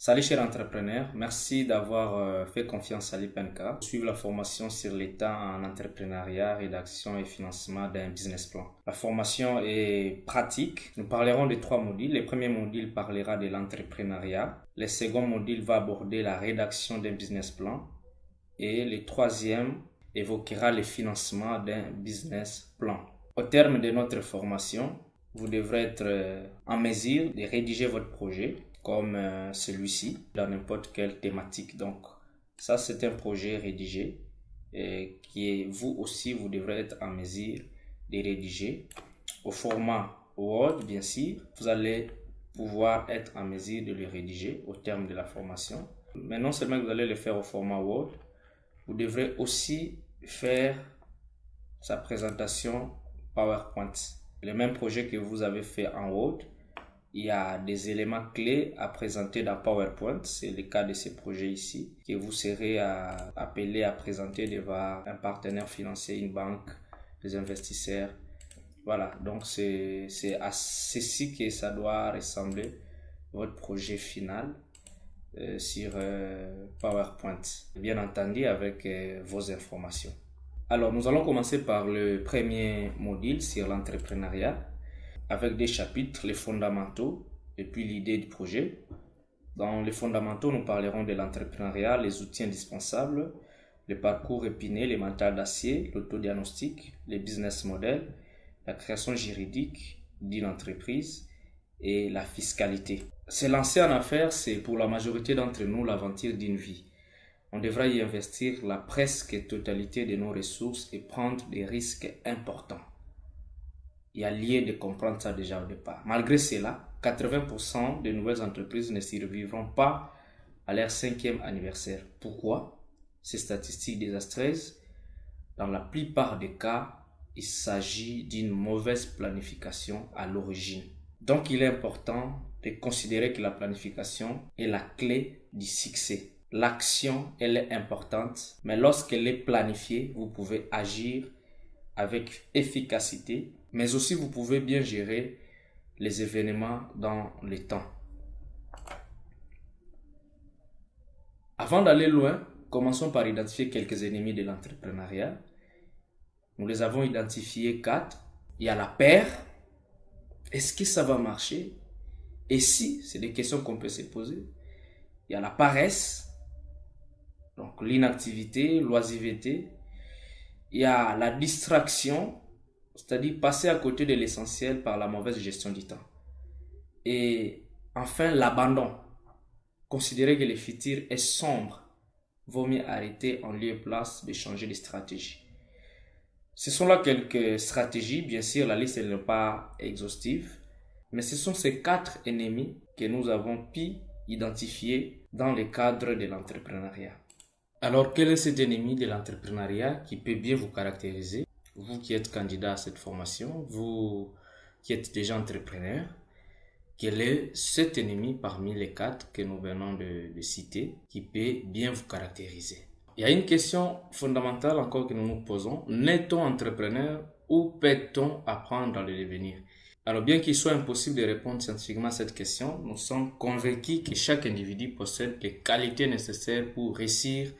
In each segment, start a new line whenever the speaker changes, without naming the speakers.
Salut chers entrepreneurs, merci d'avoir fait confiance à l'IPNK. Suivre la formation sur l'état en entrepreneuriat, rédaction et financement d'un business plan. La formation est pratique. Nous parlerons de 3 modules. Le premier module parlera de l'entrepreneuriat. Le second module va aborder la rédaction d'un business plan. Et le troisième évoquera le financement d'un business plan. Au terme de notre formation, vous devrez être en mesure de rédiger votre projet comme celui-ci dans n'importe quelle thématique. Donc ça, c'est un projet rédigé et vous aussi vous devrez être en mesure de rédiger au format Word. Bien sûr, vous allez pouvoir être en mesure de le rédiger au terme de la formation. Mais non seulement vous allez le faire au format Word, vous devrez aussi faire sa présentation PowerPoint. Le même projet que vous avez fait en Word, il y a des éléments clés à présenter dans PowerPoint. C'est le cas de ce projet ici, que vous serez appelé à présenter devant un partenaire financier, une banque, des investisseurs. Voilà, donc c'est à ceci que ça doit ressembler votre projet final sur PowerPoint. Bien entendu avec vos informations. Alors, nous allons commencer par le premier module sur l'entrepreneuriat, avec des chapitres, les fondamentaux et puis l'idée du projet. Dans les fondamentaux, nous parlerons de l'entrepreneuriat, les outils indispensables, le parcours épineux, les mentales d'acier, l'autodiagnostic, les business models, la création juridique d'une entreprise et la fiscalité. Se lancer en affaires, c'est pour la majorité d'entre nous l'aventure d'une vie. On devra y investir la presque totalité de nos ressources et prendre des risques importants. Il y a lieu de comprendre ça déjà au départ. Malgré cela, 80% des nouvelles entreprises ne survivront pas à leur 5e anniversaire. Pourquoi? Ces statistiques désastreuses, dans la plupart des cas, il s'agit d'une mauvaise planification à l'origine. Donc, il est important de considérer que la planification est la clé du succès. L'action, elle est importante, mais lorsqu'elle est planifiée, vous pouvez agir avec efficacité, mais aussi vous pouvez bien gérer les événements dans le temps. Avant d'aller loin, commençons par identifier quelques ennemis de l'entrepreneuriat. Nous les avons identifiés 4. Il y a la peur. Est-ce que ça va marcher? Et si? C'est des questions qu'on peut se poser. Il y a la paresse, donc l'inactivité, l'oisiveté. Il y a la distraction, c'est-à-dire passer à côté de l'essentiel par la mauvaise gestion du temps. Et enfin, l'abandon. Considérer que le futur est sombre. Vaut mieux arrêter en lieu et place de changer de stratégie. Ce sont là quelques stratégies. Bien sûr, la liste n'est pas exhaustive. Mais ce sont ces 4 ennemis que nous avons pu identifier dans le cadre de l'entrepreneuriat. Alors, quel est cet ennemi de l'entrepreneuriat qui peut bien vous caractériser? Vous qui êtes candidat à cette formation, vous qui êtes déjà entrepreneur, quel est cet ennemi parmi les 4 que nous venons de citer qui peut bien vous caractériser? Il y a une question fondamentale encore que nous nous posons. Naît-on entrepreneur ou peut-on apprendre à le devenir? Alors, bien qu'il soit impossible de répondre scientifiquement à cette question, nous sommes convaincus que chaque individu possède les qualités nécessaires pour réussir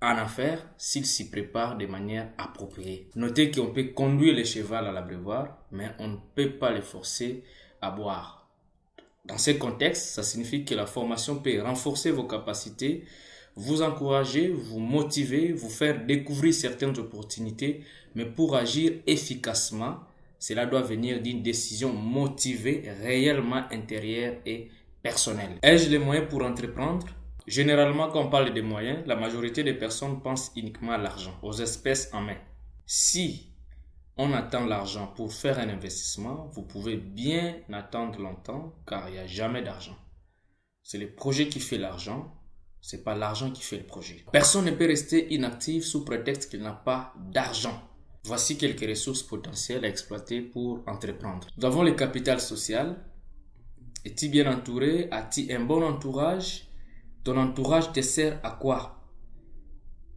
en affaires s'il s'y prépare de manière appropriée. Notez qu'on peut conduire le cheval à l'abreuvoir, mais on ne peut pas le forcer à boire. Dans ce contexte, ça signifie que la formation peut renforcer vos capacités, vous encourager, vous motiver, vous faire découvrir certaines opportunités, mais pour agir efficacement, cela doit venir d'une décision motivée, réellement intérieure et personnelle. Ai-je les moyens pour entreprendre? Généralement, quand on parle des moyens, la majorité des personnes pensent uniquement à l'argent, aux espèces en main. Si on attend l'argent pour faire un investissement, vous pouvez bien attendre longtemps car il n'y a jamais d'argent. C'est le projet qui fait l'argent, ce n'est pas l'argent qui fait le projet. Personne ne peut rester inactif sous prétexte qu'il n'a pas d'argent. Voici quelques ressources potentielles à exploiter pour entreprendre. Nous avons le capital social. Es-tu bien entouré? As-tu un bon entourage? Ton entourage te sert à quoi?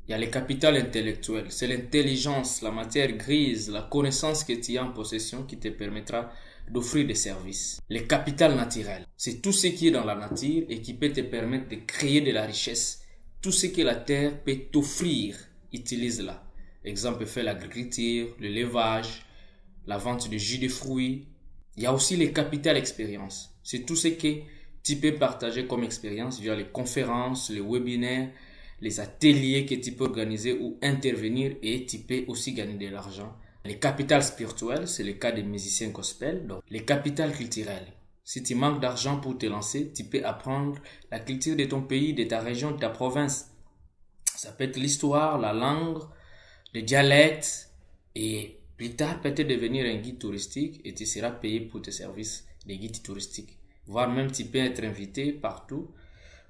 Il y a le capital intellectuel. C'est l'intelligence, la matière grise, la connaissance que tu as en possession qui te permettra d'offrir des services. Le capital naturel, c'est tout ce qui est dans la nature et qui peut te permettre de créer de la richesse. Tout ce que la terre peut t'offrir, utilise-la. Exemple fait l'agriculture, le levage, la vente de jus de fruits. Il y a aussi le capital expérience. C'est tout ce que tu peux partager comme expérience via les conférences, les webinaires, les ateliers que tu peux organiser ou intervenir, et tu peux aussi gagner de l'argent. Le capital spirituel, c'est le cas des musiciens gospel. Donc, le capital culturel. Si tu manques d'argent pour te lancer, tu peux apprendre la culture de ton pays, de ta région, de ta province. Ça peut être l'histoire, la langue, le dialecte, et plus tard peut-être devenir un guide touristique et tu seras payé pour tes services de guide touristique. Voire même tu peux être invité partout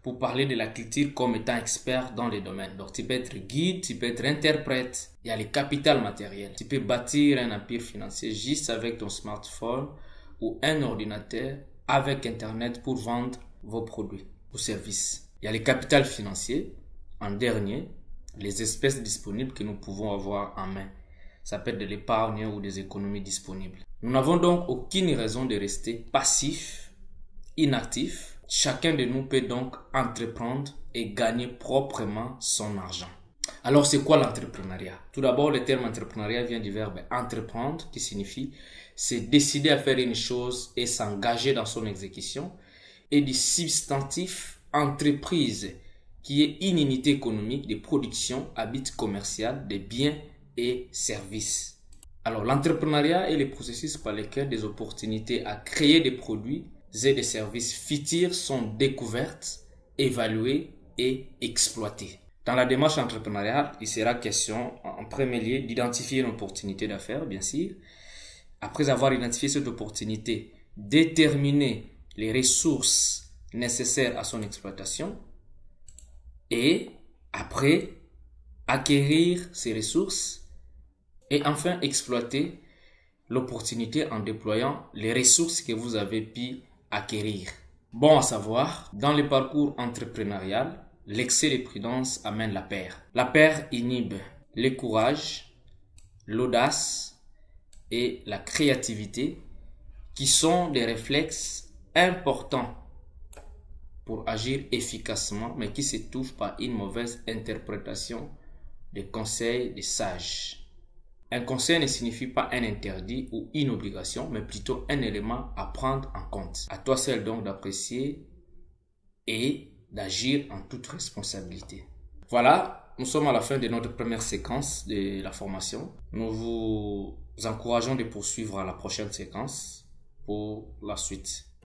pour parler de la culture comme étant expert dans les domaines. Donc tu peux être guide, tu peux être interprète. Il y a le capital matériel. Tu peux bâtir un empire financier juste avec ton smartphone ou un ordinateur avec Internet pour vendre vos produits ou services. Il y a le capital financier. En dernier, les espèces disponibles que nous pouvons avoir en main. Ça peut être de l'épargne ou des économies disponibles. Nous n'avons donc aucune raison de rester passif, inactif. Chacun de nous peut donc entreprendre et gagner proprement son argent. Alors, c'est quoi l'entrepreneuriat? Tout d'abord, le terme entrepreneuriat vient du verbe entreprendre, qui signifie c'est décider à faire une chose et s'engager dans son exécution, et du substantif entreprise, qui est une unité économique de production à but commercial des biens et services. Alors, l'entrepreneuriat est le processus par lequel des opportunités à créer des produits et des services futurs sont découvertes, évaluées et exploitées. Dans la démarche entrepreneuriale, il sera question en premier lieu d'identifier une opportunité d'affaires, bien sûr. Après avoir identifié cette opportunité, déterminer les ressources nécessaires à son exploitation et après acquérir ces ressources et enfin exploiter l'opportunité en déployant les ressources que vous avez pu acquérir. Bon à savoir, dans le parcours entrepreneurial, l'excès de prudence amène la peur. La peur inhibe le courage, l'audace et la créativité qui sont des réflexes importants pour agir efficacement mais qui s'étouffent par une mauvaise interprétation des conseils des sages. Un conseil ne signifie pas un interdit ou une obligation, mais plutôt un élément à prendre en compte. À toi seul donc d'apprécier et d'agir en toute responsabilité. Voilà, nous sommes à la fin de notre première séquence de la formation. Nous vous encourageons de poursuivre à la prochaine séquence pour la suite.